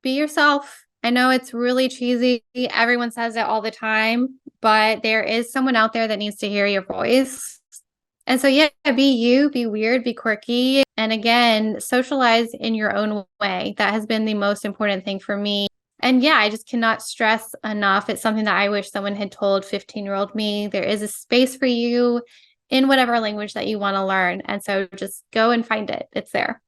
Be yourself. I know it's really cheesy. Everyone says it all the time, but there is someone out there that needs to hear your voice. And so, yeah, be you, be weird, be quirky. And again, socialize in your own way. That has been the most important thing for me. And yeah, I just cannot stress enough. It's something that I wish someone had told 15-year-old me. There is a space for you in whatever language that you want to learn. And so just go and find it. It's there.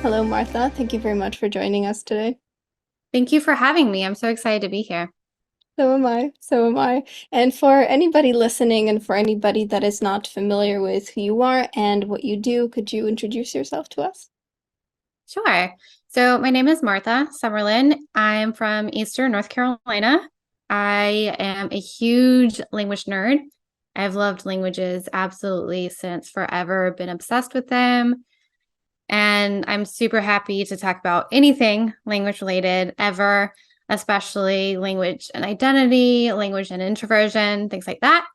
Hello, Martha. Thank you very much for joining us today. Thank you for having me. I'm so excited to be here. So am I. So am I. And for anybody listening and for anybody that is not familiar with who you are and what you do, could you introduce yourself to us? Sure. So my name is Martha Summerlin. I'm from Eastern North Carolina. I am a huge language nerd. I've loved languages absolutely since forever, been obsessed with them. And I'm super happy to talk about anything language related ever, especially language and identity, language and introversion, things like that.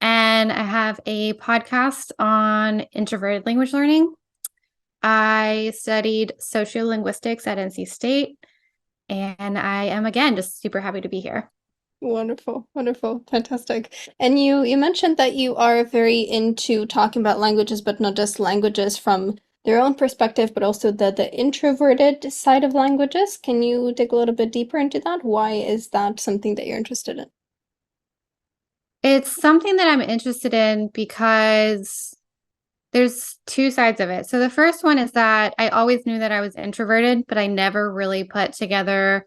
And I have a podcast on introverted language learning. I studied sociolinguistics at NC State, and I am again just super happy to be here. Wonderful, wonderful, fantastic. And you mentioned that you are very into talking about languages, but not just languages from their own perspective, but also the introverted side of languages. Can you dig a little bit deeper into that? Why is that something that you're interested in? It's something that I'm interested in because there's two sides of it. So the first one is that I always knew that I was introverted, but I never really put together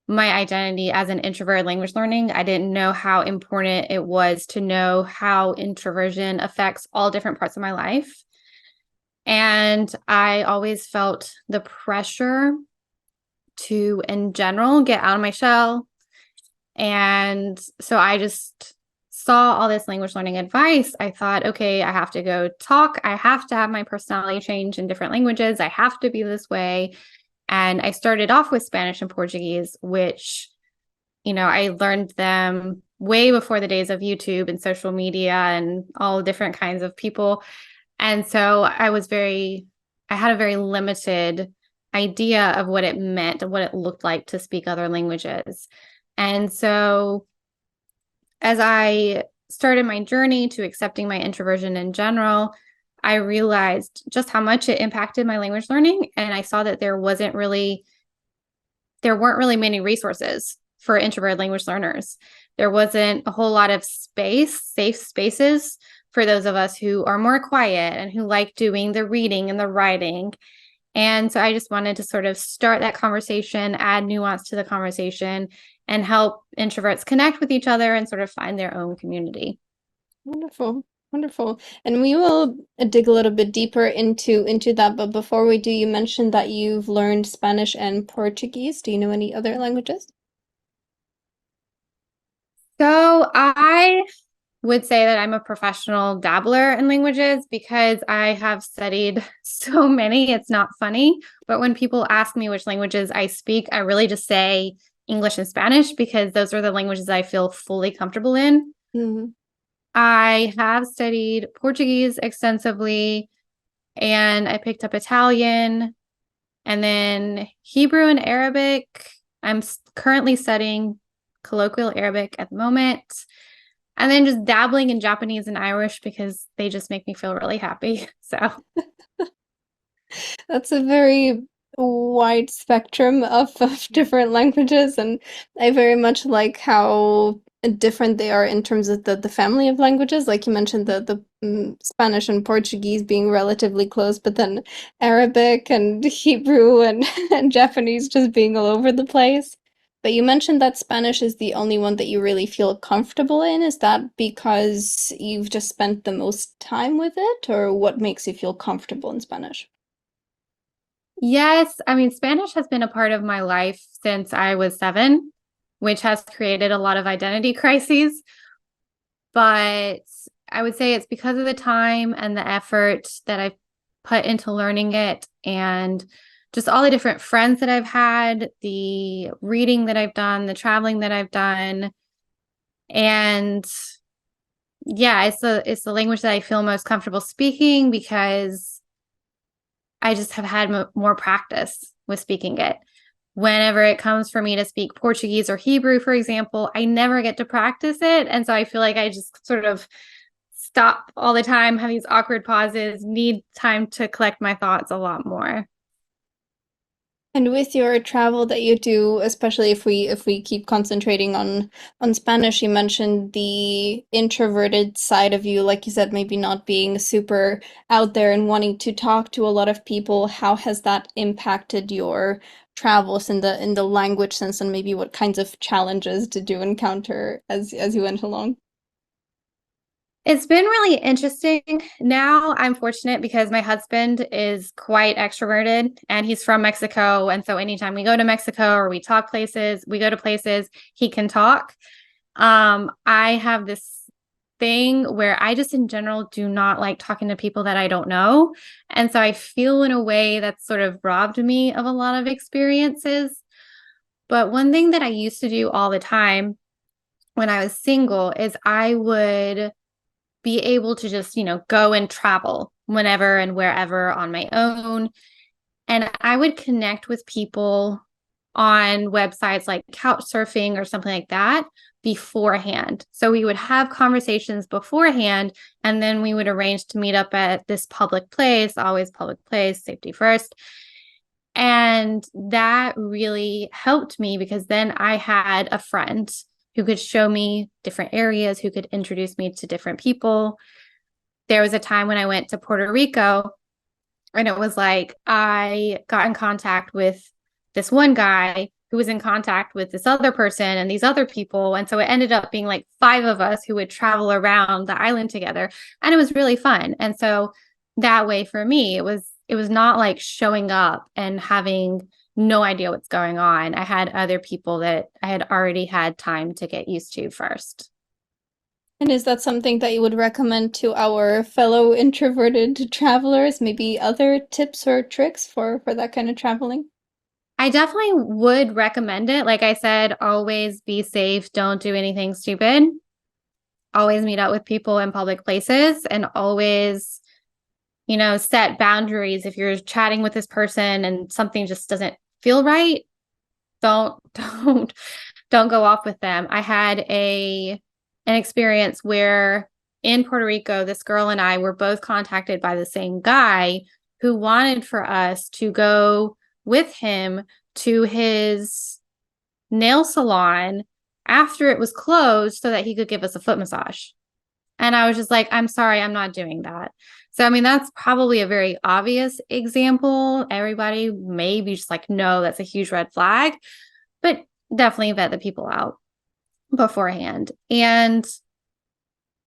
my identity as an introverted language learning. I didn't know how important it was to know how introversion affects all different parts of my life. And I always felt the pressure to, in general, get out of my shell. And so I just saw all this language learning advice. I thought, okay, I have to go talk. I have to have my personality change in different languages. I have to be this way. And I started off with Spanish and Portuguese, which, I learned them way before the days of YouTube and social media and all different kinds of people. And so I had a very limited idea of what it meant and what it looked like to speak other languages. And so as I started my journey to accepting my introversion in general, I realized just how much it impacted my language learning. And I saw that there weren't really many resources for introverted language learners. There wasn't a whole lot of safe spaces for those of us who are more quiet and who like doing the reading and the writing. And so I just wanted to sort of start that conversation, add nuance to the conversation, and help introverts connect with each other and sort of find their own community. Wonderful, wonderful. And we will dig a little bit deeper into that, but before we do, you mentioned that you've learned Spanish and Portuguese. Do you know any other languages? So I would say that I'm a professional dabbler in languages because I have studied so many. It's not funny. But when people ask me which languages I speak, I really just say English and Spanish because those are the languages I feel fully comfortable in. Mhm. I have studied Portuguese extensively and I picked up Italian and then Hebrew and Arabic. I'm currently studying colloquial Arabic at the moment. And then just dabbling in Japanese and Irish because they just make me feel really happy. So, That's a very wide spectrum of different languages, and I very much like how different they are in terms of the family of languages. Like you mentioned, the Spanish and Portuguese being relatively close, but then Arabic and Hebrew and, and Japanese just being all over the place. But you mentioned that Spanish is the only one that you really feel comfortable in. Is that because you've just spent the most time with it, or what makes you feel comfortable in Spanish? yes, I mean, Spanish has been a part of my life since I was 7, which has created a lot of identity crises. But I would say it's because of the time and the effort that I've put into learning it and just all the different friends that I've had, the reading that I've done, the traveling that I've done. And yeah, it's the language that I feel most comfortable speaking because I just have had more practice with speaking it. Whenever it comes for me to speak Portuguese or Hebrew, for example, I never get to practice it. And so I feel like I just sort of stop all the time, have these awkward pauses, need time to collect my thoughts a lot more. And with your travel that you do, especially if we keep concentrating on Spanish, you mentioned the introverted side of you, like you said, maybe not being super out there and wanting to talk to a lot of people. How has that impacted your travels in the language sense, and maybe what kinds of challenges did you encounter as you went along? It's been really interesting. Now I'm fortunate because my husband is quite extroverted and he's from Mexico. And so anytime we go to Mexico or we go to places, he can talk. I have this thing where I just in general do not like talking to people that I don't know. And so I feel in a way that's sort of robbed me of a lot of experiences. But one thing that I used to do all the time when I was single is I would be able to just, go and travel whenever and wherever on my own. And I would connect with people on websites like Couchsurfing or something like that beforehand. So we would have conversations beforehand, and then we would arrange to meet up at this public place, always public place, safety first. And that really helped me because then I had a friend who could show me different areas, who could introduce me to different people. There was a time when I went to Puerto Rico, and it was like I got in contact with this one guy who was in contact with this other person and these other people. And so it ended up being like five of us who would travel around the island together. And it was really fun. And so that way for me, it was not like showing up and having no idea what's going on. I had other people that I had already had time to get used to first. And is that something that you would recommend to our fellow introverted travelers? Maybe other tips or tricks for that kind of traveling? I definitely would recommend it. Like I said, always be safe. Don't do anything stupid. Always meet up with people in public places and always, set boundaries. If you're chatting with this person and something just doesn't feel right, don't don't don't go off with them. I had an experience where in Puerto Rico, this girl and I were both contacted by the same guy who wanted for us to go with him to his nail salon after it was closed so that he could give us a foot massage. And I was just like, I'm sorry, I'm not doing that. So, I mean, that's probably a very obvious example. Everybody may be just like, no, that's a huge red flag, but definitely vet the people out beforehand. And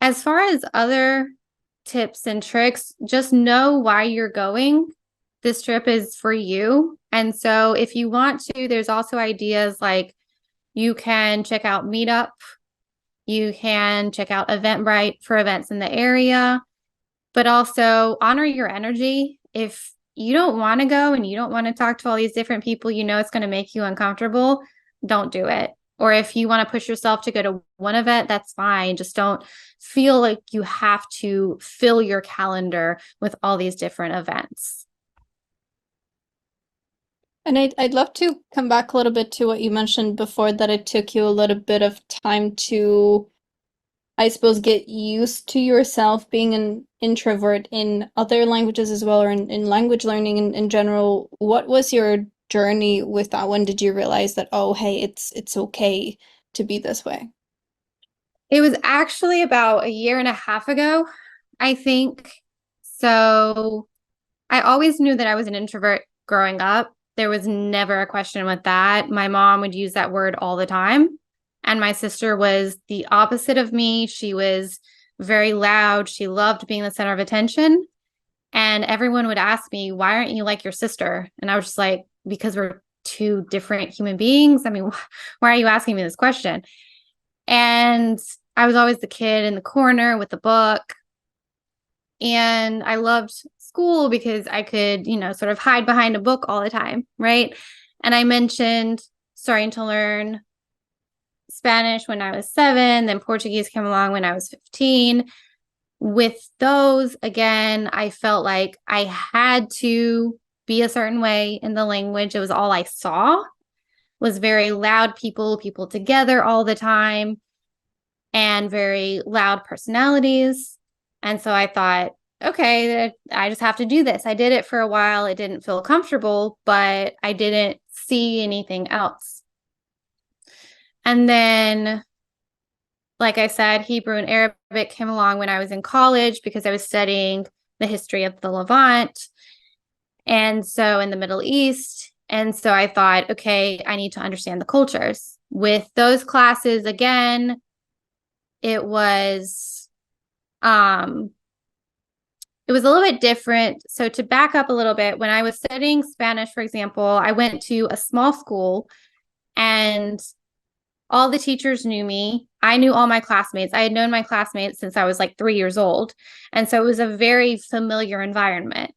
as far as other tips and tricks, just know why you're going. This trip is for you. And so if you want to, there's also ideas like you can check out Meetup, you can check out Eventbrite for events in the area, but also honor your energy. If you don't want to go and you don't want to talk to all these different people, it's going to make you uncomfortable, don't do it. Or if you want to push yourself to go to one event, that's fine. Just don't feel like you have to fill your calendar with all these different events. And I'd love to come back a little bit to what you mentioned before, that it took you a little bit of time to, I suppose, get used to yourself being an introvert in other languages as well, or in language learning in general. What was your journey with that? When did you realize that, oh, hey, it's okay to be this way? It was actually about a year and a half ago, I think. So I always knew that I was an introvert growing up. There was never a question with that. My mom would use that word all the time. And my sister was the opposite of me. She was very loud. She loved being the center of attention. And everyone would ask me, why aren't you like your sister? And I was just like, because we're two different human beings. I mean, why are you asking me this question? And I was always the kid in the corner with the book. And I loved school because I could, sort of hide behind a book all the time, right? And I mentioned starting to learn Spanish when I was 7, then Portuguese came along when I was 15. With those, again, I felt like I had to be a certain way in the language. It was all I saw, was very loud people together all the time, and very loud personalities. And so I thought, okay, I just have to do this. I did it for a while. It didn't feel comfortable, but I didn't see anything else. And then, like I said, Hebrew and Arabic came along when I was in college because I was studying the history of the Levant. And so in the Middle East. And so I thought, okay, I need to understand the cultures. With those classes, again, it was a little bit different. So to back up a little bit, when I was studying Spanish, for example, I went to a small school and all the teachers knew me. I knew all my classmates. I had known my classmates since I was like 3 years old. And so it was a very familiar environment.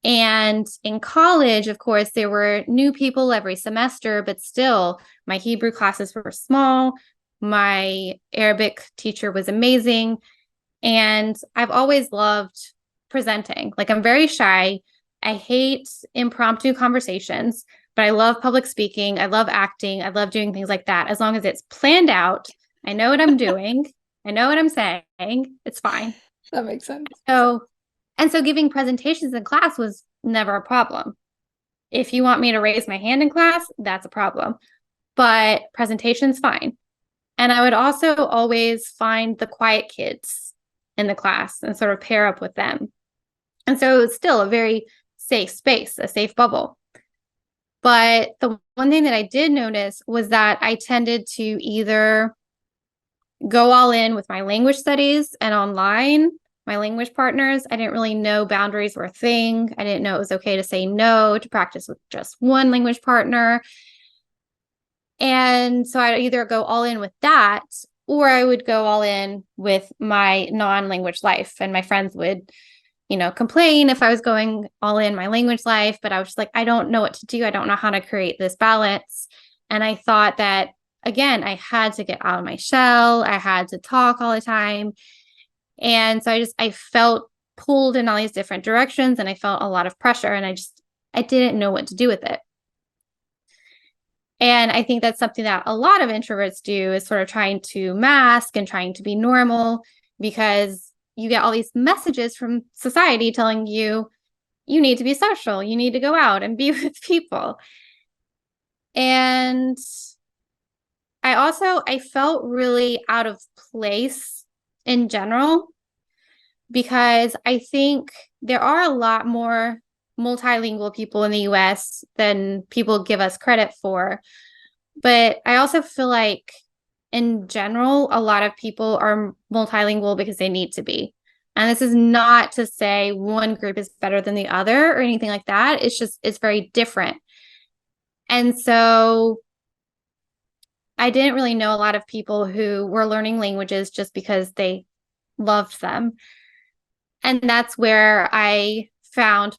And in college, of course, there were new people every semester, but still, my Hebrew classes were small. My Arabic teacher was amazing. And I've always loved presenting. Like, I'm very shy. I hate impromptu conversations, but I love public speaking. I love acting. I love doing things like that. As long as it's planned out, I know what I'm doing. I know what I'm saying. It's fine. That makes sense. So giving presentations in class was never a problem. If you want me to raise my hand in class, that's a problem. But presentation's fine. And I would also always find the quiet kids in the class and sort of pair up with them. And so it was still a very safe space, a safe bubble. But the one thing that I did notice was that I tended to either go all in with my language studies and online, my language partners. I didn't really know boundaries were a thing. I didn't know it was okay to say no, to practice with just one language partner. And so I'd either go all in with that, or I would go all in with my non-language life. And my friends would, complain if I was going all in my language life, but I was just like, I don't know what to do. I don't know how to create this balance. And I thought that, again, I had to get out of my shell. I had to talk all the time. And so I felt pulled in all these different directions, and I felt a lot of pressure, and I didn't know what to do with it. And I think that's something that a lot of introverts do, is sort of trying to mask and trying to be normal, because you get all these messages from society telling you, you need to be social, you need to go out and be with people. And I felt really out of place in general, because I think there are a lot more multilingual people in the US than people give us credit for. But I also feel like, in general, a lot of people are multilingual because they need to be. And this is not to say one group is better than the other or anything like that. It's very different. And so I didn't really know a lot of people who were learning languages just because they loved them. And that's where I found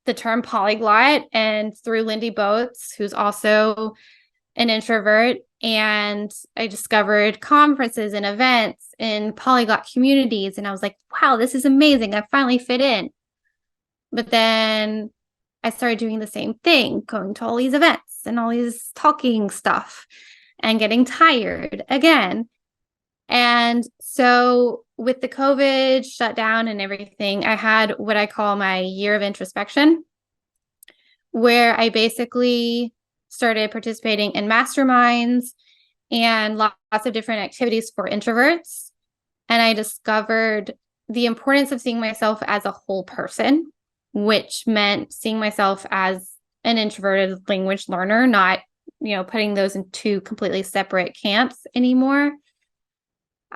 the term polyglot, and through Lindy Boats, who's also an introvert. And I discovered conferences and events in polyglot communities. And I was like, wow, this is amazing. I finally fit in. But then I started doing the same thing, going to all these events and all these talking stuff and getting tired again. And so with the COVID shutdown and everything, I had what I call my year of introspection, where I basically started participating in masterminds and lots of different activities for introverts. And I discovered the importance of seeing myself as a whole person, which meant seeing myself as an introverted language learner, not, putting those in two completely separate camps anymore.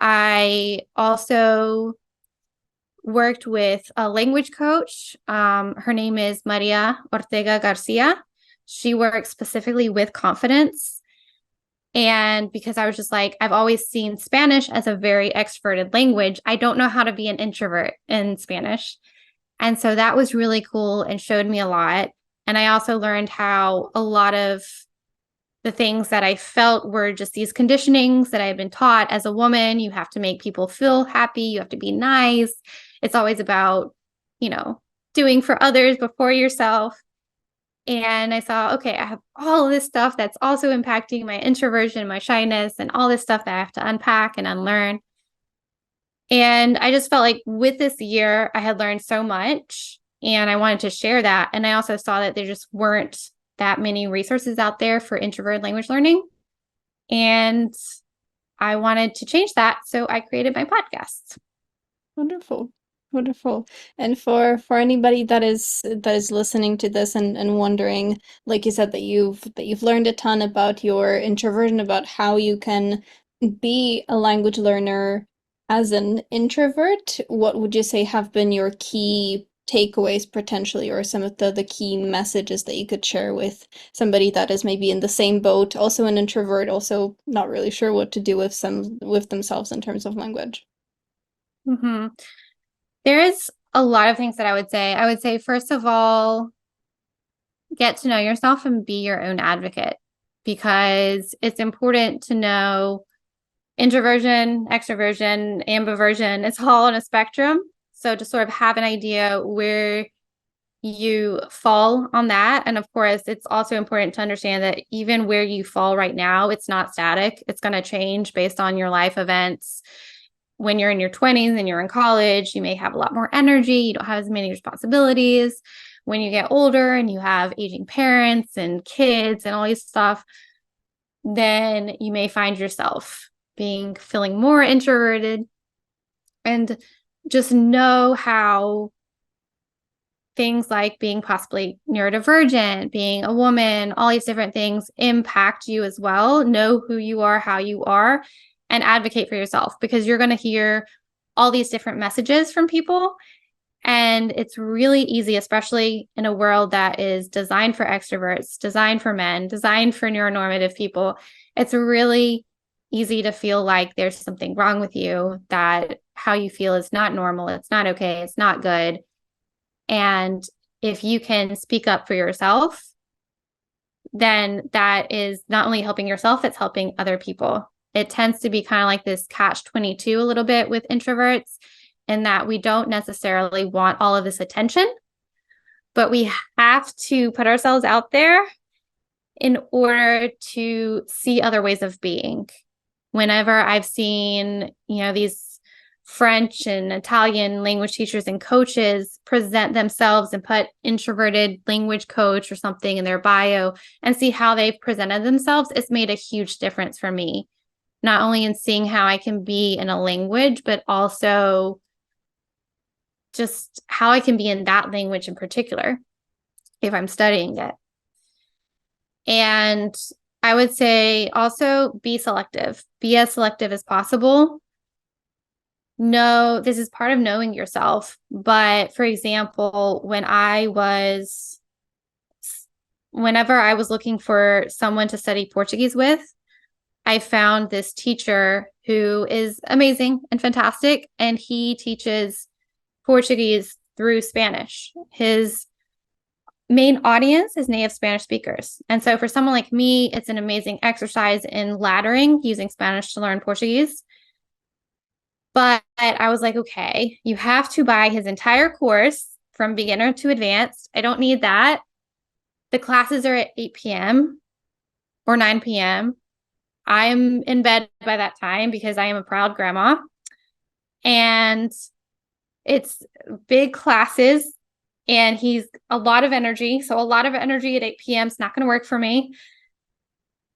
I also worked with a language coach. Her name is Maria Ortega Garcia. She works specifically with confidence. And because I was just like, I've always seen Spanish as a very extroverted language, I don't know how to be an introvert in Spanish. And so that was really cool and showed me a lot. And I also learned how a lot of the things that I felt were just these conditionings that I had been taught as a woman. You have to make people feel happy, you have to be nice. It's always about, you know, doing for others before yourself. And I saw, okay, I have all of this stuff that's also impacting my introversion, my shyness, and all this stuff that I have to unpack and unlearn. And I just felt like with this year, I had learned so much and I wanted to share that. And I also saw that there just weren't that many resources out there for introverted language learning. And I wanted to change that. So I created my podcast. Wonderful. Wonderful. And for anybody that is listening to this and wondering, like you said, that you've learned a ton about your introversion, about how you can be a language learner as an introvert, what would you say have been your key takeaways potentially, or some of the key messages that you could share with somebody that is maybe in the same boat, also an introvert, also not really sure what to do with themselves in terms of language? Mm-hmm. There is a lot of things that I would say. I would say, first of all, get to know yourself and be your own advocate because it's important to know introversion, extroversion, ambiversion. It's all on a spectrum. So to sort of have an idea where you fall on that. And of course, it's also important to understand that even where you fall right now, it's not static. It's going to change based on your life events. When you're in your 20s and you're in college, you may have a lot more energy. You don't have as many responsibilities. When you get older and you have aging parents and kids and all these stuff, then you may find yourself feeling more introverted. And just know how things like being possibly neurodivergent, being a woman, all these different things impact you as well. Know who you are, how you are, and advocate for yourself because you're going to hear all these different messages from people. And it's really easy, especially in a world that is designed for extroverts, designed for men, designed for neuronormative people. It's really easy to feel like there's something wrong with you, that how you feel is not normal, it's not okay, it's not good. And if you can speak up for yourself, then that is not only helping yourself, it's helping other people. It tends to be kind of like this catch-22 a little bit with introverts, in that we don't necessarily want all of this attention, but we have to put ourselves out there in order to see other ways of being. Whenever I've seen, these French and Italian language teachers and coaches present themselves and put introverted language coach or something in their bio and see how they've presented themselves, it's made a huge difference for me, not only in seeing how I can be in a language, but also just how I can be in that language in particular if I'm studying it. And I would say also be selective, be as selective as possible. No, this is part of knowing yourself. But for example, whenever I was looking for someone to study Portuguese with, I found this teacher who is amazing and fantastic, and he teaches Portuguese through Spanish. His main audience is native Spanish speakers. And so for someone like me, it's an amazing exercise in laddering using Spanish to learn Portuguese. But I was like, okay, you have to buy his entire course from beginner to advanced. I don't need that. The classes are at 8 p.m. or 9 p.m. I'm in bed by that time because I am a proud grandma. And it's big classes and he's a lot of energy. So a lot of energy at 8 p.m. is not going to work for me.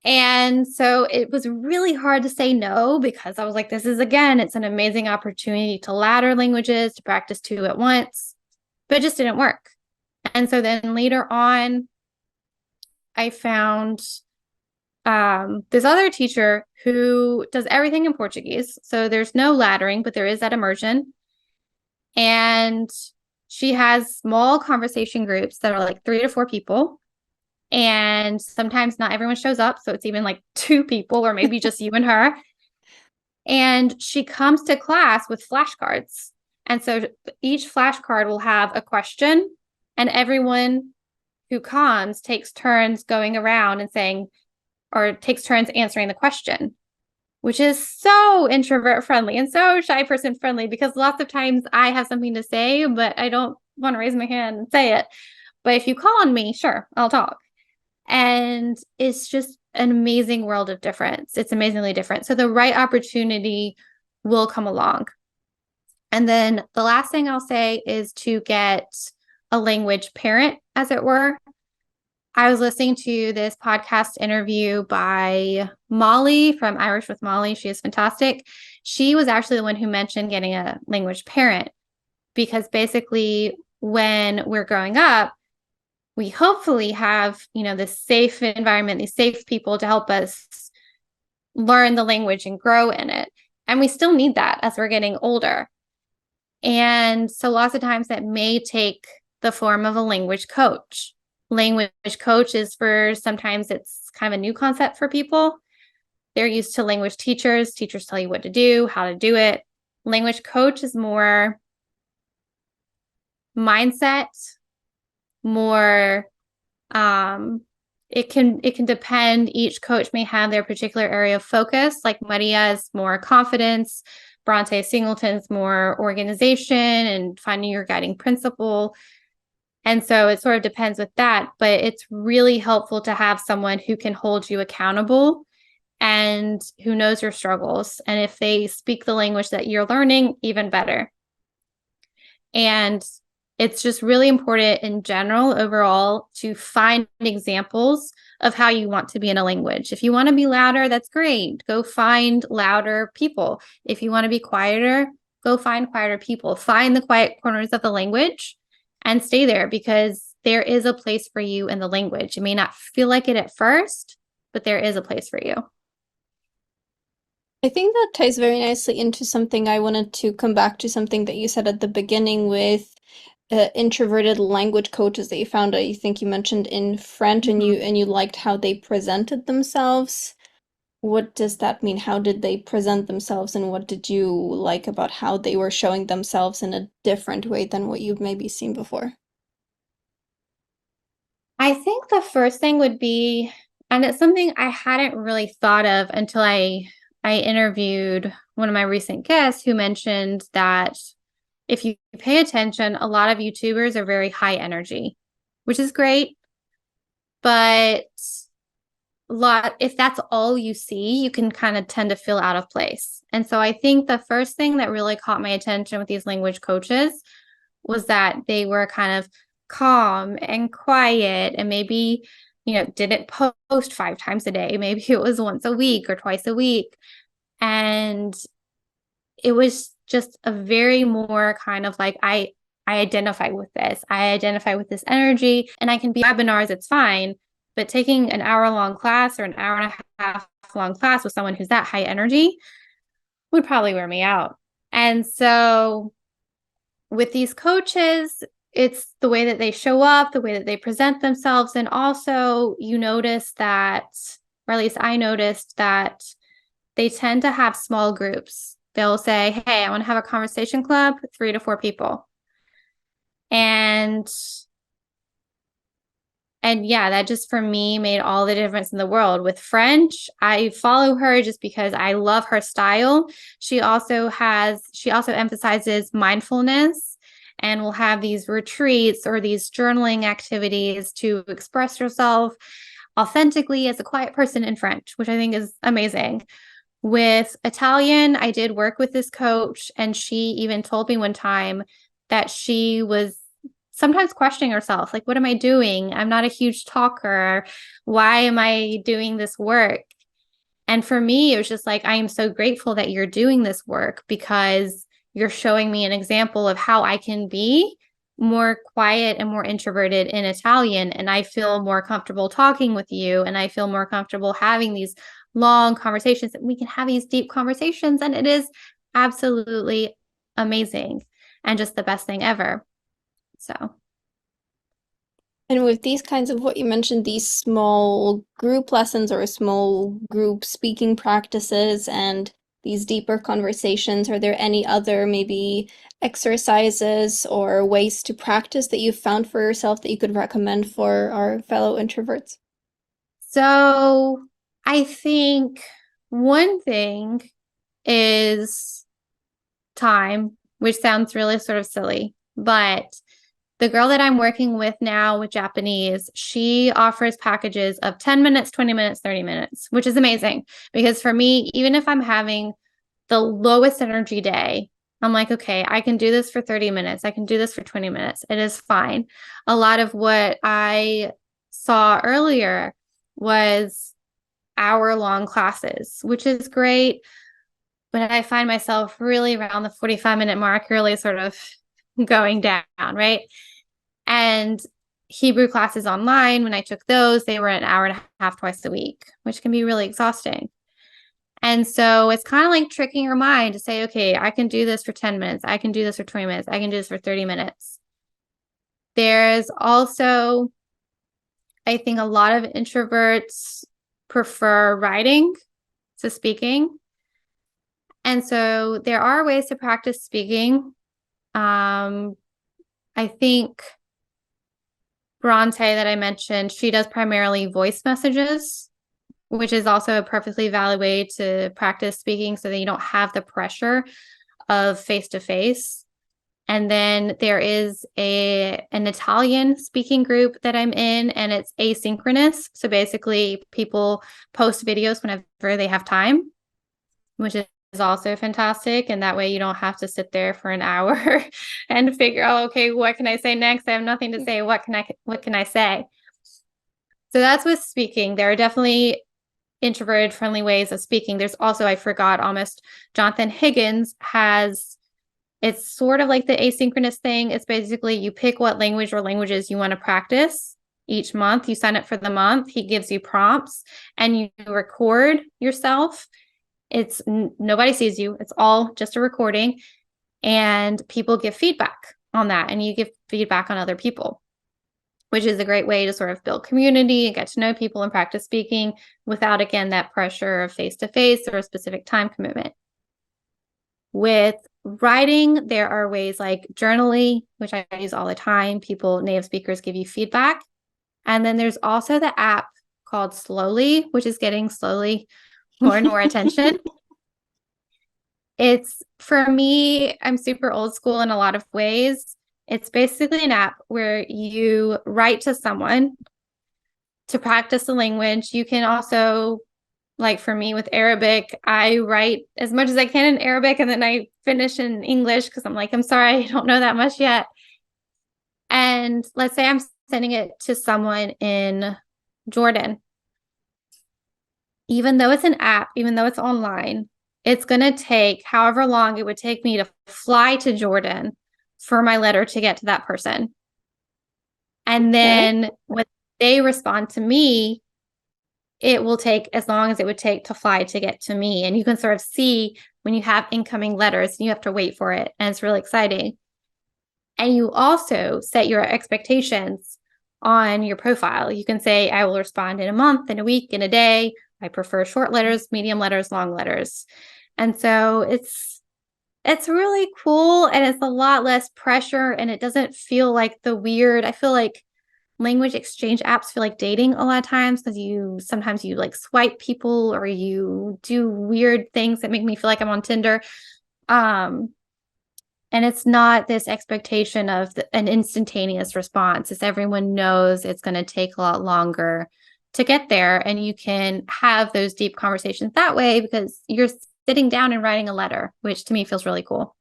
And so it was really hard to say no because I was like, it's an amazing opportunity to ladder languages, to practice two at once, but it just didn't work. And so then later on, I found this other teacher who does everything in Portuguese. So there's no laddering, but there is that immersion. And she has small conversation groups that are like 3 to 4 people. And sometimes not everyone shows up. So it's even like 2 people or maybe just you and her. And she comes to class with flashcards. And so each flashcard will have a question, and everyone who comes takes turns going around and saying, or takes turns answering the question, which is so introvert friendly and so shy person friendly, because lots of times I have something to say, but I don't want to raise my hand and say it. But if you call on me, sure, I'll talk. And it's just an amazing world of difference. It's amazingly different. So the right opportunity will come along. And then the last thing I'll say is to get a language parent, as it were. I was listening to this podcast interview by Molly from Irish with Molly. She is fantastic. She was actually the one who mentioned getting a language parent, because basically when we're growing up, we hopefully have, this safe environment, these safe people to help us learn the language and grow in it. And we still need that as we're getting older. And so lots of times that may take the form of a language coach. Language coach is sometimes it's kind of a new concept for people. They're used to language teachers. Teachers tell you what to do, how to do it. Language coach is more mindset, more it can depend. Each coach may have their particular area of focus. Like Maria is more confidence, Bronte Singleton's more organization and finding your guiding principle. And so it sort of depends with that, but it's really helpful to have someone who can hold you accountable and who knows your struggles. And if they speak the language that you're learning, even better. And it's just really important in general, overall, to find examples of how you want to be in a language. If you want to be louder, that's great. Go find louder people. If you want to be quieter, go find quieter people. Find the quiet corners of the language and stay there, because there is a place for you in the language. It may not feel like it at first, but there is a place for you. I think that ties very nicely into something I wanted to come back to, something that you said at the beginning with introverted language coaches that you found. I think you mentioned in French, and you liked how they presented themselves. What does that mean? How did they present themselves, and what did you like about how they were showing themselves in a different way than what you've maybe seen before? I think the first thing would be, and it's something I hadn't really thought of until I interviewed one of my recent guests who mentioned that if you pay attention, a lot of YouTubers are very high energy, which is great. But if that's all you see, you can kind of tend to feel out of place. And so I think the first thing that really caught my attention with these language coaches was that they were kind of calm and quiet, and maybe, didn't post 5 times a day. Maybe it was once a week or twice a week. And it was just a very more kind of like, I identify with this. I identify with this energy, and I can be webinars, it's fine. But taking an hour-long class or an hour and a half long class with someone who's that high energy would probably wear me out. And so with these coaches, it's the way that they show up, the way that they present themselves. And also you notice that, or at least I noticed that, they tend to have small groups. They'll say, hey, I want to have a conversation club, 3 to 4 people. And yeah, that just for me made all the difference in the world. With French, I follow her just because I love her style. She also emphasizes mindfulness, and will have these retreats or these journaling activities to express yourself authentically as a quiet person in French, which I think is amazing. With Italian, I did work with this coach, and she even told me one time that she was sometimes questioning herself, like, what am I doing? I'm not a huge talker. Why am I doing this work? And for me, it was just like, I am so grateful that you're doing this work, because you're showing me an example of how I can be more quiet and more introverted in Italian. And I feel more comfortable talking with you, and I feel more comfortable having these long conversations, and we can have these deep conversations. And it is absolutely amazing and just the best thing ever. So, And with these kinds of what you mentioned, these small group lessons or small group speaking practices and these deeper conversations? Are there any other maybe exercises or ways to practice that you've found for yourself that you could recommend for our fellow introverts? So I think one thing is time, which sounds really sort of silly, but the girl that I'm working with now with Japanese, she offers packages of 10 minutes, 20 minutes, 30 minutes, which is amazing. Because for me, even if I'm having the lowest energy day, I'm like, okay, I can do this for 30 minutes. I can do this for 20 minutes. It is fine. A lot of what I saw earlier was hour-long classes, which is great. But I find myself really around the 45-minute mark, really sort of going down, right? And Hebrew classes online, when I took those, they were an hour and a half twice a week, which can be really exhausting. And so it's kind of like tricking your mind to say, okay, I can do this for 10 minutes. I can do this for 20 minutes. I can do this for 30 minutes. There's also, I think a lot of introverts prefer writing to speaking. And so there are ways to practice speaking. I think Bronte that I mentioned, she does primarily voice messages, which is also a perfectly valid way to practice speaking so that you don't have the pressure of face to face. And then there is an Italian speaking group that I'm in, and it's asynchronous. So basically, people post videos whenever they have time, which is also fantastic. And that way you don't have to sit there for an hour and figure out, okay, what can I say next? I have nothing to say. What can I say? So that's with speaking. There are definitely introverted friendly ways of speaking. There's also, I forgot almost, Jonathan Higgins has, it's sort of like the asynchronous thing. It's basically you pick what language or languages you want to practice each month. You sign up for the month. He gives you prompts and you record yourself. It's nobody sees you. It's all just a recording, and people give feedback on that, and you give feedback on other people, which is a great way to sort of build community and get to know people and practice speaking without, again, that pressure of face-to-face or a specific time commitment. With writing, there are ways like Journaly, which I use all the time. Native speakers give you feedback. And then there's also the app called Slowly, which is getting slowly more and more attention. It's, for me, I'm super old school in a lot of ways. It's basically an app where you write to someone to practice the language. You can also, like for me with Arabic, I write as much as I can in Arabic and then I finish in English because I'm like, I'm sorry, I don't know that much yet. And let's say I'm sending it to someone in Jordan. Even though it's an app, even though it's online, it's going to take however long it would take me to fly to Jordan for my letter to get to that person. And then when they respond to me, it will take as long as it would take to fly to get to me. And you can sort of see when you have incoming letters, you have to wait for it. And it's really exciting. And you also set your expectations on your profile. You can say, I will respond in a month, in a week, in a day. I prefer short letters, medium letters, long letters. And so it's really cool, and it's a lot less pressure, and it doesn't feel like the weird. I feel like language exchange apps feel like dating a lot of times because sometimes you like swipe people or you do weird things that make me feel like I'm on Tinder. And it's not this expectation of an instantaneous response. It's everyone knows it's going to take a lot longer to get there. And you can have those deep conversations that way because you're sitting down and writing a letter, which to me feels really cool.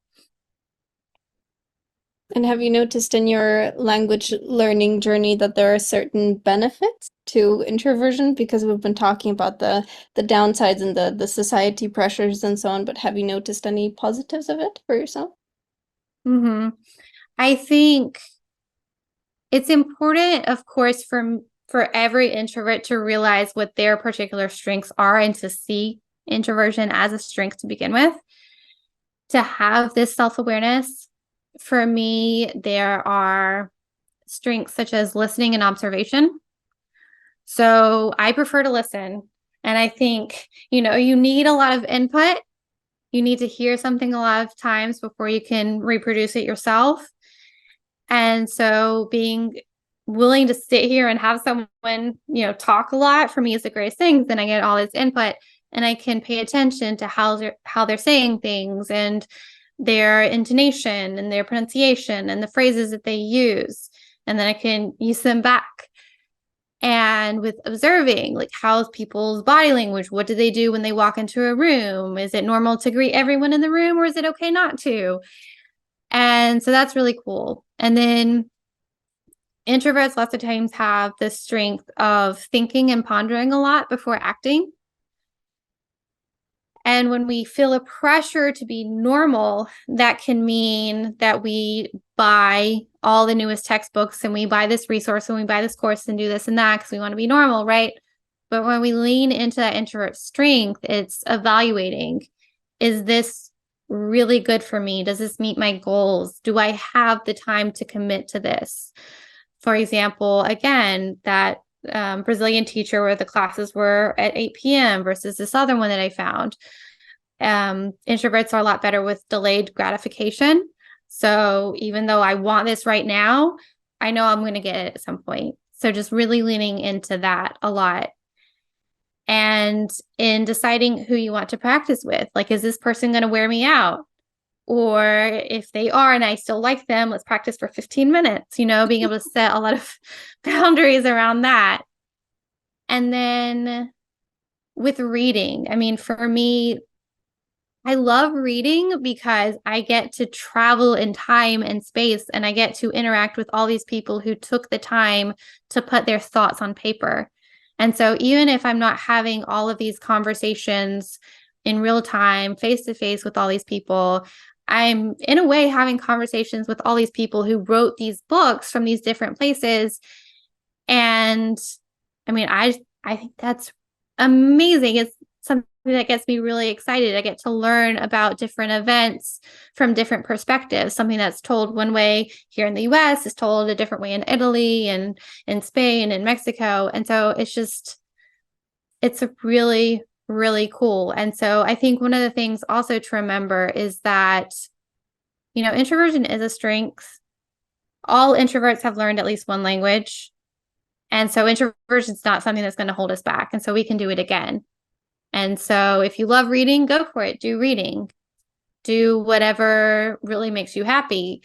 And have you noticed in your language learning journey that there are certain benefits to introversion? Because we've been talking about the downsides and the society pressures and so on, but have you noticed any positives of it for yourself? Mm-hmm. I think it's important, of course, for every introvert to realize what their particular strengths are and to see introversion as a strength to begin with, to have this self-awareness. For me, there are strengths such as listening and observation. So I prefer to listen. And I think, you need a lot of input You need to hear something a lot of times before you can reproduce it yourself. And so being willing to sit here and have someone, talk a lot for me is the greatest thing. Then I get all this input and I can pay attention to how they're saying things and their intonation and their pronunciation and the phrases that they use. And then I can use them back. And with observing, like, how's people's body language? What do they do when they walk into a room? Is it normal to greet everyone in the room, or is it okay not to? And so that's really cool. And then introverts lots of times have the strength of thinking and pondering a lot before acting. And when we feel a pressure to be normal, that can mean that we buy all the newest textbooks and we buy this resource and we buy this course and do this and that because we want to be normal, right? But when we lean into that introvert strength, it's evaluating, is this really good for me? Does this meet my goals? Do I have the time to commit to this? For example, again, that Brazilian teacher where the classes were at 8 p.m. versus this other one that I found. Introverts are a lot better with delayed gratification. So even though I want this right now, I know I'm going to get it at some point. So just really leaning into that a lot. And in deciding who you want to practice with, like, is this person going to wear me out? Or if they are and I still like them, let's practice for 15 minutes, being able to set a lot of boundaries around that. And then with reading, I mean, for me, I love reading because I get to travel in time and space and I get to interact with all these people who took the time to put their thoughts on paper. And so even if I'm not having all of these conversations in real time, face to face with all these people, I'm in a way having conversations with all these people who wrote these books from these different places. And I mean, I think that's amazing. It's something that gets me really excited. I get to learn about different events from different perspectives. Something that's told one way here in the US is told a different way in Italy and in Spain and Mexico. And so it's really, really cool. And so I think one of the things also to remember is that, introversion is a strength. All introverts have learned at least one language. And so introversion is not something that's going to hold us back. And so we can do it again. And so if you love reading, go for it. Do reading. Do whatever really makes you happy.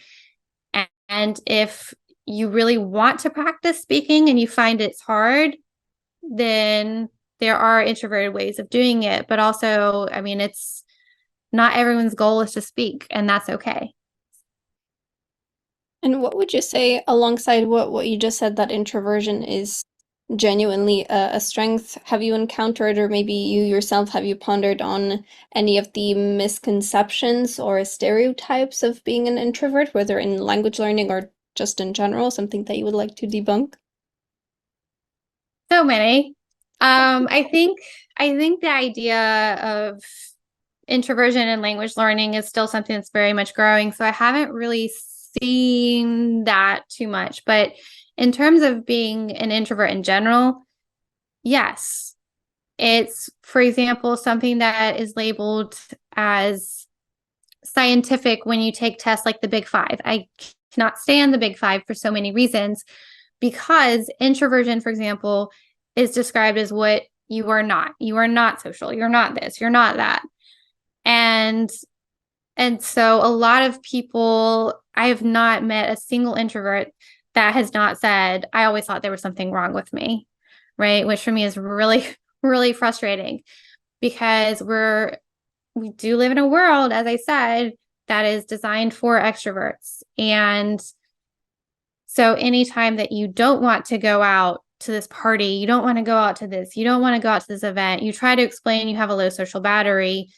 And if you really want to practice speaking and you find it's hard, then there are introverted ways of doing it. But also, I mean, it's not everyone's goal is to speak, and that's okay. And what would you say alongside what you just said, that introversion is genuinely a strength? Have you encountered, or maybe you yourself, have you pondered on any of the misconceptions or stereotypes of being an introvert, whether in language learning or just in general, something that you would like to debunk? So many. I think the idea of introversion and language learning is still something that's very much growing. So I haven't really seen that too much. But in terms of being an introvert in general, yes. It's, for example, something that is labeled as scientific when you take tests like the Big Five. I cannot stand the Big Five for so many reasons, because introversion, for example, is described as what you are not. You are not social. You're not this. You're not that. And so a lot of people, I have not met a single introvert that has not said, I always thought there was something wrong with me, right? Which for me is really, really frustrating, because we do live in a world, as I said, that is designed for extroverts. And so anytime that you don't want to go out to this party, you don't want to go out to this, you don't want to go out to this event, you try to explain you have a low social battery,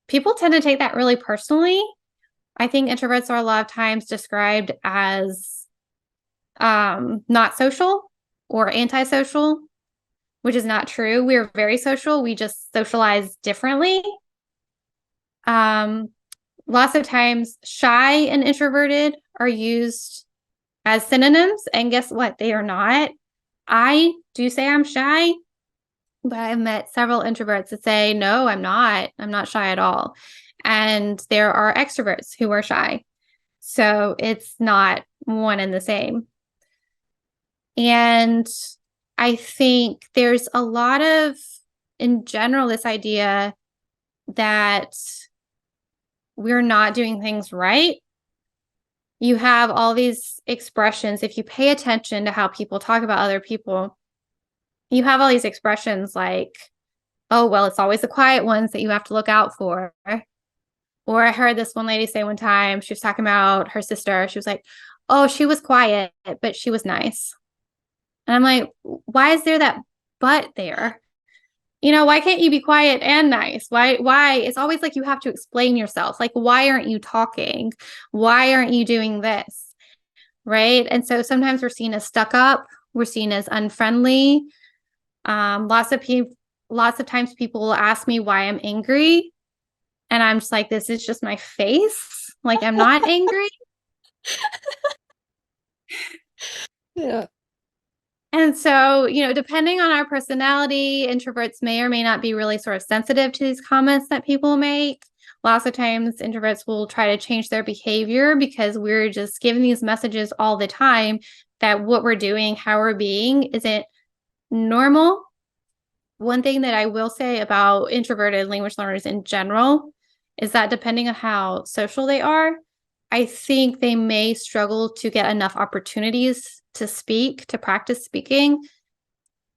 people tend to take that really personally. I think introverts are a lot of times described as not social or antisocial, which is not true. We're very social. We just socialize differently. Lots of times shy and introverted are used as synonyms, and guess what? They are not. I do say I'm shy, But I've met several introverts that say, no, I'm not. I'm not shy at all. And there are extroverts who are shy. So it's not one and the same. And I think there's a lot of, in general, this idea that we're not doing things right. You have all these expressions. If you pay attention to how people talk about other people, you have all these expressions like, oh, well, it's always the quiet ones that you have to look out for. Or I heard this one lady say one time, she was talking about her sister. She was like, oh, she was quiet, but she was nice. And I'm like, why is there that but there? Why can't you be quiet and nice? Why? It's always like you have to explain yourself. Like, why aren't you talking? Why aren't you doing this? Right. And so sometimes we're seen as stuck up, we're seen as unfriendly. Lots of times people will ask me why I'm angry. And I'm just like, this is just my face. Like, I'm not angry. Yeah. And so, depending on our personality, introverts may or may not be really sort of sensitive to these comments that people make. Lots of times, introverts will try to change their behavior because we're just giving these messages all the time that what we're doing, how we're being, isn't normal. One thing that I will say about introverted language learners in general is that depending on how social they are, I think they may struggle to get enough opportunities to speak, to practice speaking.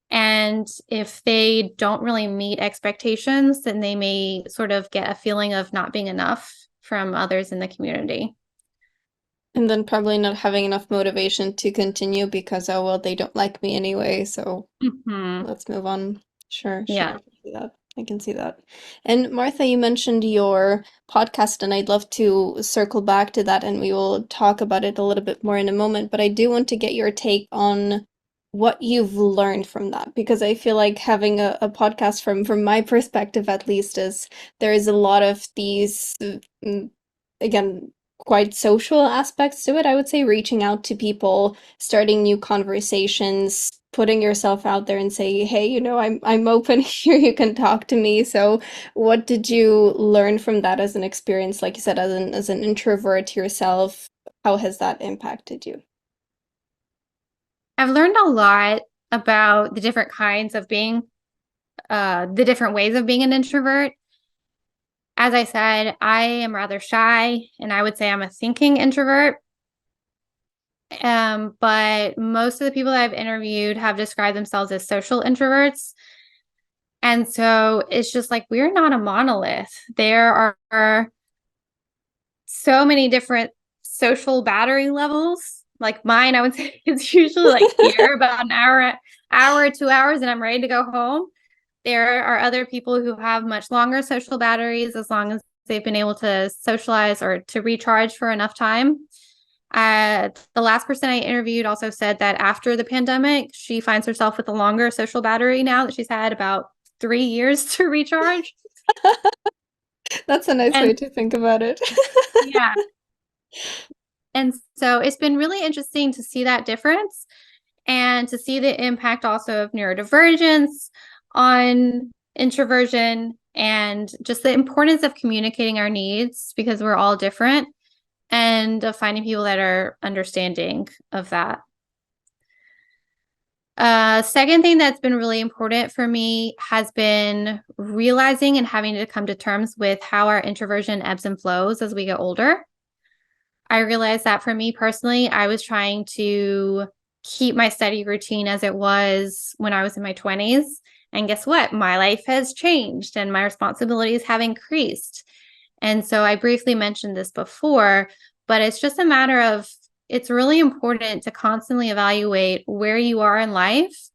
And if they don't really meet expectations, then they may sort of get a feeling of not being enough from others in the community. And then probably not having enough motivation to continue because, oh, well, they don't like me anyway, so Mm-hmm. let's move on. Sure, sure. Yeah. I can see that. I can see that. And Martha, you mentioned your podcast, and I'd love to circle back to that and we will talk about it a little bit more in a moment. But I do want to get your take on what you've learned from that, because I feel like having a podcast from my perspective at least is there is a lot of these again quite social aspects to it. I would say reaching out to people, starting new conversations, putting yourself out there and say, "Hey, I'm open here. You can talk to me." So, what did you learn from that as an experience? Like you said, as an introvert yourself, how has that impacted you? I've learned a lot about the different kinds of being, the different ways of being an introvert. As I said, I am rather shy, and I would say I'm a thinking introvert. But most of the people that I've interviewed have described themselves as social introverts. And so it's just like we're not a monolith. There are so many different social battery levels. Like mine, I would say it's usually like here, about an hour, 2 hours, and I'm ready to go home. There are other people who have much longer social batteries as long as they've been able to socialize or to recharge for enough time. The last person I interviewed also said that after the pandemic, she finds herself with a longer social battery now that she's had about 3 years to recharge. That's a nice And way to think about it. yeah. And so it's been really interesting to see that difference and to see the impact also of neurodivergence on introversion and just the importance of communicating our needs because we're all different and of finding people that are understanding of that. Second thing that's been really important for me has been realizing and having to come to terms with how our introversion ebbs and flows as we get older. I realized that for me personally, I was trying to keep my study routine as it was when I was in my 20s. And guess what? My life has changed and my responsibilities have increased. And so I briefly mentioned this before, but it's just a matter of it's really important to constantly evaluate where you are in life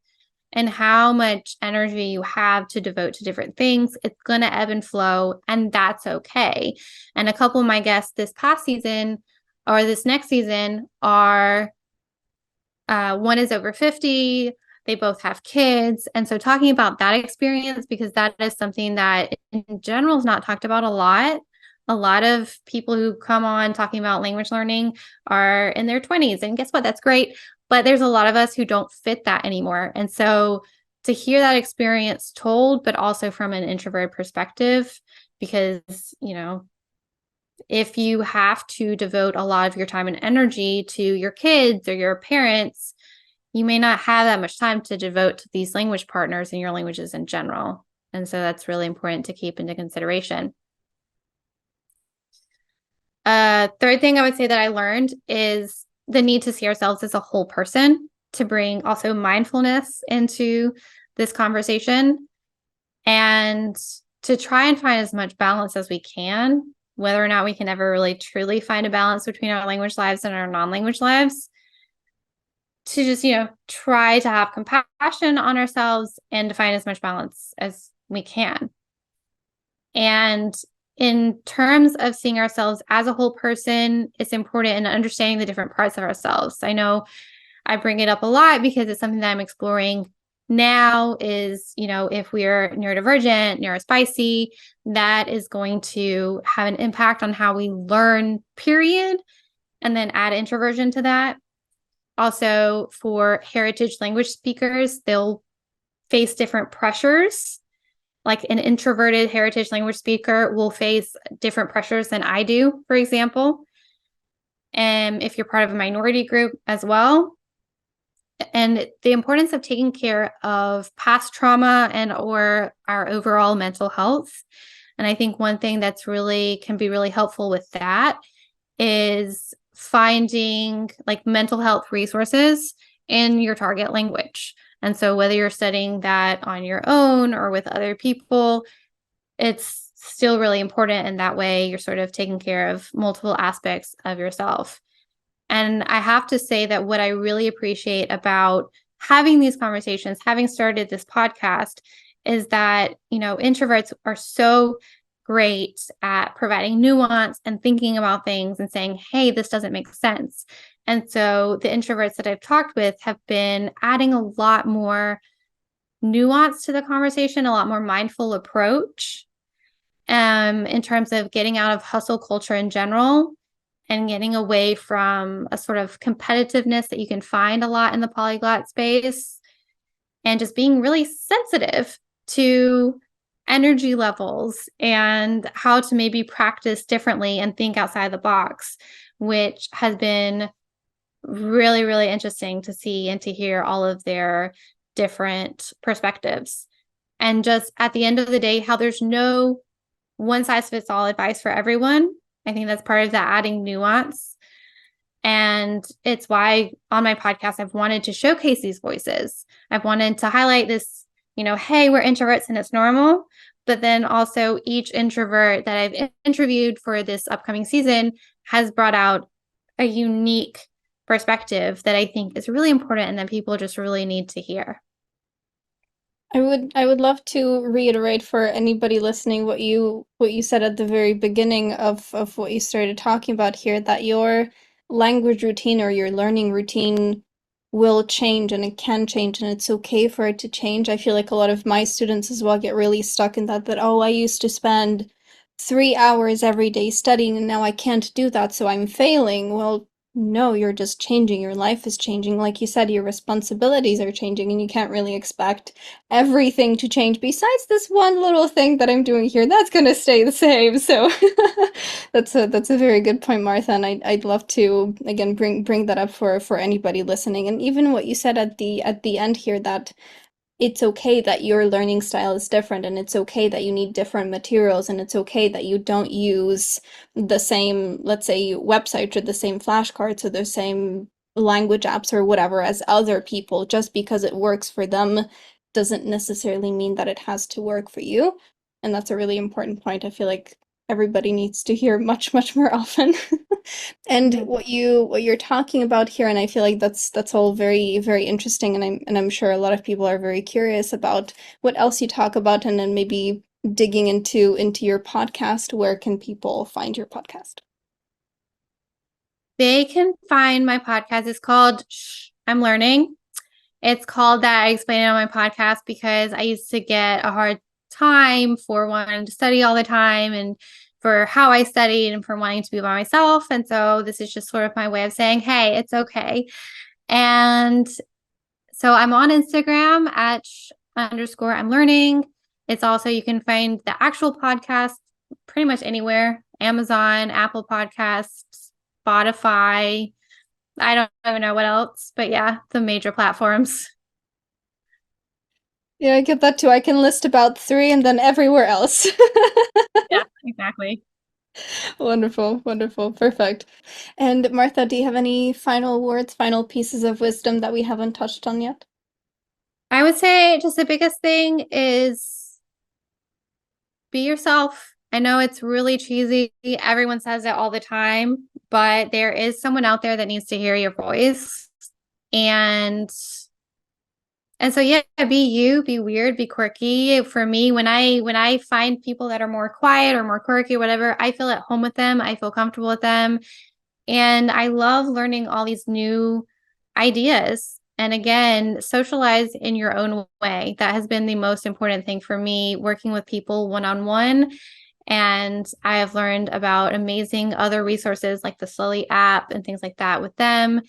and how much energy you have to devote to different things. It's going to ebb and flow, and that's okay. And a couple of my guests this past season or this next season are one is over 50. They both have kids. And so talking about that experience, because that is something that in general is not talked about a lot. A lot of people who come on talking about language learning are in their 20s. And guess what? That's great. But there's a lot of us who don't fit that anymore. And so to hear that experience told, but also from an introvert perspective, because, if you have to devote a lot of your time and energy to your kids or your parents, you may not have that much time to devote to these language partners and your languages in general. And so that's really important to keep into consideration. Third thing I would say that I learned is the need to see ourselves as a whole person, to bring also mindfulness into this conversation, and to try and find as much balance as we can, whether or not we can ever really truly find a balance between our language lives and our non-language lives, to just, try to have compassion on ourselves and to find as much balance as we can. And in terms of seeing ourselves as a whole person, it's important in understanding the different parts of ourselves. I know I bring it up a lot because it's something that I'm exploring now is, if we're neurodivergent, neurospicy, that is going to have an impact on how we learn, period. And then add introversion to that. Also, for heritage language speakers, they'll face different pressures. Like an introverted heritage language speaker will face different pressures than I do, for example. And if you're part of a minority group as well. And the importance of taking care of past trauma and or our overall mental health. And I think one thing that's can be really helpful with that is finding like mental health resources in your target language. And so whether you're studying that on your own or with other people, it's still really important. And that way you're sort of taking care of multiple aspects of yourself. And I have to say that what I really appreciate about having these conversations, having started this podcast, is that, introverts are so great at providing nuance and thinking about things and saying, hey, this doesn't make sense. And so the introverts that I've talked with have been adding a lot more nuance to the conversation, a lot more mindful approach in terms of getting out of hustle culture in general and getting away from a sort of competitiveness that you can find a lot in the polyglot space, and just being really sensitive to energy levels and how to maybe practice differently and think outside the box, which has been really, really interesting to see and to hear all of their different perspectives. And just at the end of the day, how there's no one size fits all advice for everyone. I think that's part of that adding nuance. And it's why on my podcast, I've wanted to showcase these voices. I've wanted to highlight this, hey, we're introverts and it's normal. But then also each introvert that I've interviewed for this upcoming season has brought out a unique perspective that I think is really important and that people just really need to hear. I would love to reiterate for anybody listening what you said at the very beginning of what you started talking about here, that your language routine or your learning routine will change, and it can change, and it's okay for it to change. I feel like a lot of my students as well get really stuck in that oh, I used to spend 3 hours every day studying and now I can't do that, so I'm failing. Well, no, you're just changing. Your life is changing. Like you said, your responsibilities are changing, and you can't really expect everything to change besides this one little thing that I'm doing here. That's gonna stay the same. So that's a very good point, Martha, and I'd love to again bring that up for anybody listening. And even what you said at the end here, that it's okay that your learning style is different, and it's okay that you need different materials, and it's okay that you don't use the same, let's say, website or the same flashcards or the same language apps or whatever as other people. Just because it works for them doesn't necessarily mean that it has to work for you. And that's a really important point. I feel like everybody needs to hear much more often. And what you're talking about here, and I feel like that's all very interesting, and I'm sure a lot of people are very curious about what else you talk about, and then maybe digging into your podcast. Where can people find your podcast? They can find my podcast. It's called Shh, I'm Learning. It's called that. I explain it on my podcast because I used to get a hard time for wanting to study all the time, and for how I studied, and for wanting to be by myself. And so this is just sort of my way of saying, hey, it's okay. And so I'm on Instagram at underscore I'm learning. It's also, you can find the actual podcast pretty much anywhere: Amazon, Apple Podcasts, Spotify. I don't even know what else, but yeah, the major platforms. Yeah, I get that too. I can list about three and then everywhere else. Yeah, exactly. Wonderful, wonderful, perfect. And Martha, do you have any final words, final pieces of wisdom that we haven't touched on yet? I would say just the biggest thing is be yourself. I know it's really cheesy. Everyone says it all the time, but there is someone out there that needs to hear your voice. And so yeah, be you, be weird, be quirky. For me, when I find people that are more quiet or more quirky or whatever, I feel at home with them. I feel comfortable with them. And I love learning all these new ideas. And again, socialize in your own way. That has been the most important thing for me, working with people one on one. And I have learned about amazing other resources like the Slowly app and things like that with them.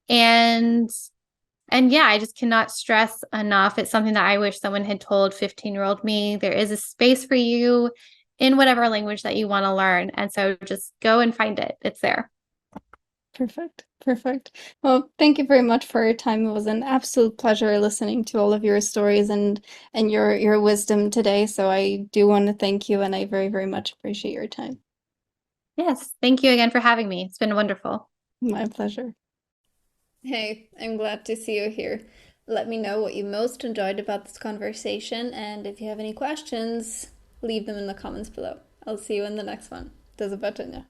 And yeah, I just cannot stress enough. It's something that I wish someone had told 15-year-old me. There is a space for you in whatever language that you want to learn. And so just go and find it. It's there. Perfect, perfect. Well, thank you very much for your time. It was an absolute pleasure listening to all of your stories and your wisdom today. So I do want to thank you, and I very, very much appreciate your time. Yes. Thank you again for having me. It's been wonderful. My pleasure. Hey, I'm glad to see you here. Let me know what you most enjoyed about this conversation, and if you have any questions, leave them in the comments below. I'll see you in the next one. Do zobaczenia.